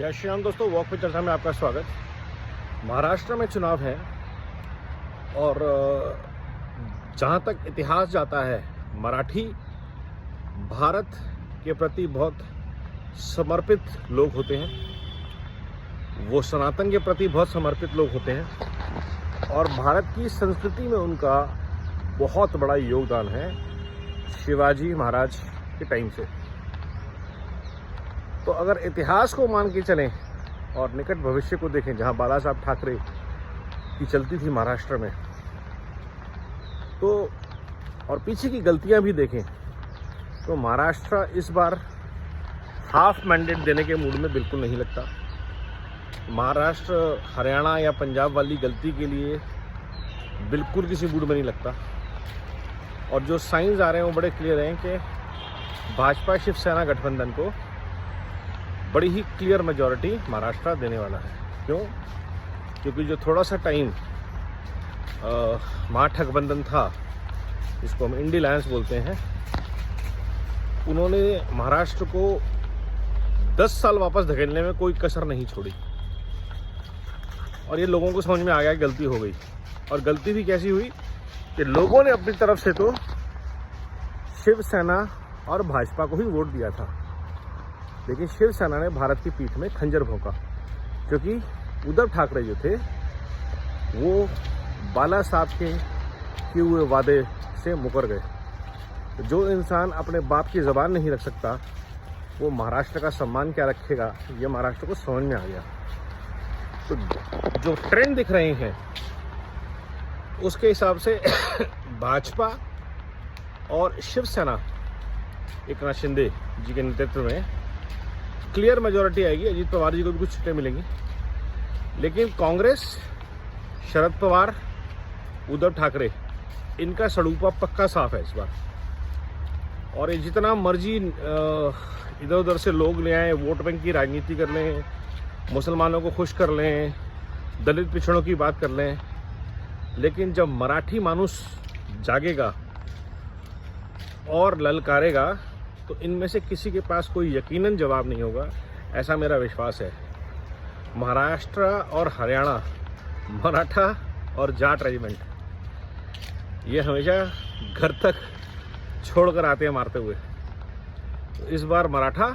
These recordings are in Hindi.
जय श्री राम दोस्तों, वॉक पे चर्चा में आपका स्वागत। महाराष्ट्र में चुनाव है और जहाँ तक इतिहास जाता है मराठी भारत के प्रति बहुत समर्पित लोग होते हैं। वो सनातन के प्रति बहुत समर्पित लोग होते हैं और भारत की संस्कृति में उनका बहुत बड़ा योगदान है शिवाजी महाराज के टाइम से। तो अगर इतिहास को मान के चलें और निकट भविष्य को देखें, जहां बाला साहब ठाकरे की चलती थी महाराष्ट्र में, तो और पीछे की गलतियां भी देखें तो महाराष्ट्र इस बार हाफ मैंडेट देने के मूड में बिल्कुल नहीं लगता। महाराष्ट्र हरियाणा या पंजाब वाली गलती के लिए बिल्कुल किसी मूड में नहीं लगता। और जो साइंस आ रहे हैं वो बड़े क्लियर हैं कि भाजपा शिवसेना गठबंधन को बड़ी ही क्लियर मेजॉरिटी महाराष्ट्र देने वाला है। क्यों? क्योंकि जो थोड़ा सा टाइम महागठबंधन था, जिसको हम इंडी अलायंस बोलते हैं, उन्होंने महाराष्ट्र को 10 साल वापस धकेलने में कोई कसर नहीं छोड़ी। और ये लोगों को समझ में आ गया कि गलती हो गई। और गलती भी कैसी हुई कि लोगों ने अपनी तरफ से तो शिवसेना और भाजपा को ही वोट दिया था, लेकिन शिवसेना ने भारत की पीठ में खंजर भोंका, क्योंकि उद्धव ठाकरे जो थे वो बाला साहब के किए हुए वादे से मुकर गए। जो इंसान अपने बाप की ज़बान नहीं रख सकता वो महाराष्ट्र का सम्मान क्या रखेगा, ये महाराष्ट्र को समझ में आ गया। तो जो ट्रेंड दिख रहे हैं उसके हिसाब से भाजपा और शिवसेना एकनाथ शिंदे जी के नेतृत्व में क्लियर मेजॉरिटी आएगी। अजीत पवार जी को भी कुछ सीटें मिलेंगी, लेकिन कांग्रेस, शरद पवार, उद्धव ठाकरे, इनका सड़ूपा पक्का साफ है इस बार। और ये जितना मर्जी इधर उधर से लोग ले आए, वोट बैंक की राजनीति कर लें, मुसलमानों को खुश कर लें, दलित पिछड़ों की बात कर लें, लेकिन जब मराठी मानुस जागेगा और ललकारेगा तो इनमें से किसी के पास कोई यकीनन जवाब नहीं होगा, ऐसा मेरा विश्वास है। महाराष्ट्र और हरियाणा, मराठा और जाट रेजिमेंट, ये हमेशा घर तक छोड़कर आते हैं मारते हुए। तो इस बार मराठा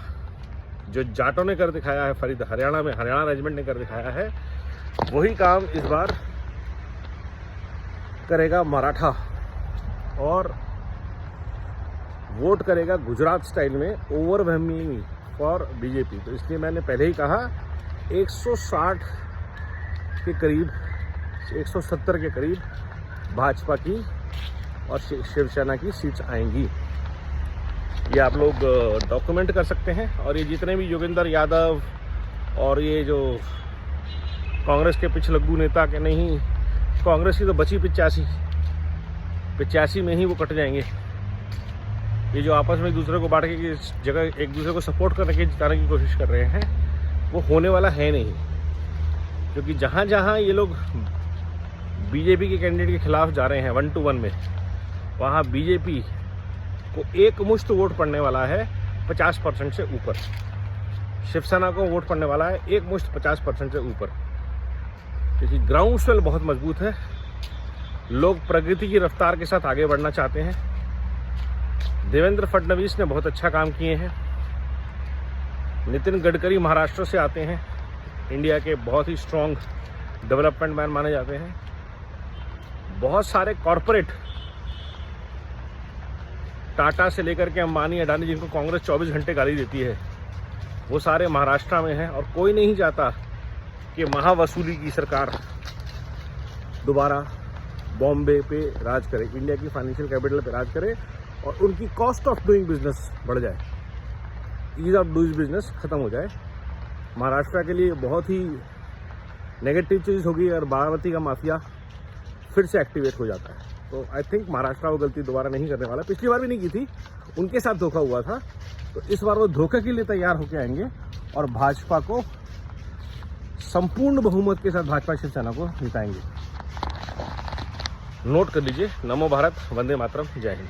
जो जाटों ने कर दिखाया है, फरीद हरियाणा में हरियाणा रेजिमेंट ने कर दिखाया है, वही काम इस बार करेगा मराठा और वोट करेगा गुजरात स्टाइल में ओवरवेलमिंग फॉर बीजेपी। तो इसलिए मैंने पहले ही कहा 160 के करीब, 170 के करीब भाजपा की और शिवसेना की सीट्स आएंगी। ये आप लोग डॉक्यूमेंट कर सकते हैं। और ये जितने भी योगेंद्र यादव और ये जो कांग्रेस के पिछलग्गू नेता के, नहीं, कांग्रेस की तो बची 85 में ही वो कट जाएंगे। ये जो आपस में एक दूसरे को बांट के इस जगह एक दूसरे को सपोर्ट करने की, जिताने की कोशिश कर रहे हैं, वो होने वाला है नहीं। क्योंकि जहाँ जहाँ ये लोग बीजेपी के कैंडिडेट के खिलाफ जा रहे हैं 1 to 1 में, वहाँ बीजेपी को एक मुश्त वोट पड़ने वाला है 50% से ऊपर। शिवसेना को वोट पड़ने वाला है एक मुश्त 50% से ऊपर, क्योंकि ग्राउंड स्वेल बहुत मजबूत है। लोग प्रगति की रफ्तार के साथ आगे बढ़ना चाहते हैं। देवेंद्र फडणवीस ने बहुत अच्छा काम किए हैं। नितिन गडकरी महाराष्ट्र से आते हैं, इंडिया के बहुत ही स्ट्रॉन्ग डेवलपमेंट मैन माने जाते हैं। बहुत सारे कॉरपोरेट, टाटा से लेकर के अंबानी, अडानी, जिनको कांग्रेस 24 घंटे गाली देती है, वो सारे महाराष्ट्र में हैं। और कोई नहीं चाहता कि महावसूली की सरकार दोबारा बॉम्बे पे राज करे, इंडिया की फाइनेंशियल कैपिटल पे राज करे और उनकी कॉस्ट ऑफ डूइंग बिजनेस बढ़ जाए, ईज ऑफ डूइंग बिजनेस खत्म हो जाए। महाराष्ट्र के लिए बहुत ही नेगेटिव चीज़ होगी और बारामती का माफिया फिर से एक्टिवेट हो जाता है। तो आई थिंक महाराष्ट्र वो गलती दोबारा नहीं करने वाला। पिछली बार भी नहीं की थी, उनके साथ धोखा हुआ था, तो इस बार वो धोखे के लिए तैयार होकर आएंगे और भाजपा को संपूर्ण बहुमत के साथ भाजपा शिवसेना को जिताएंगे। नोट कर लीजिए। नमो भारत, वंदे मातरम, जय हिंद।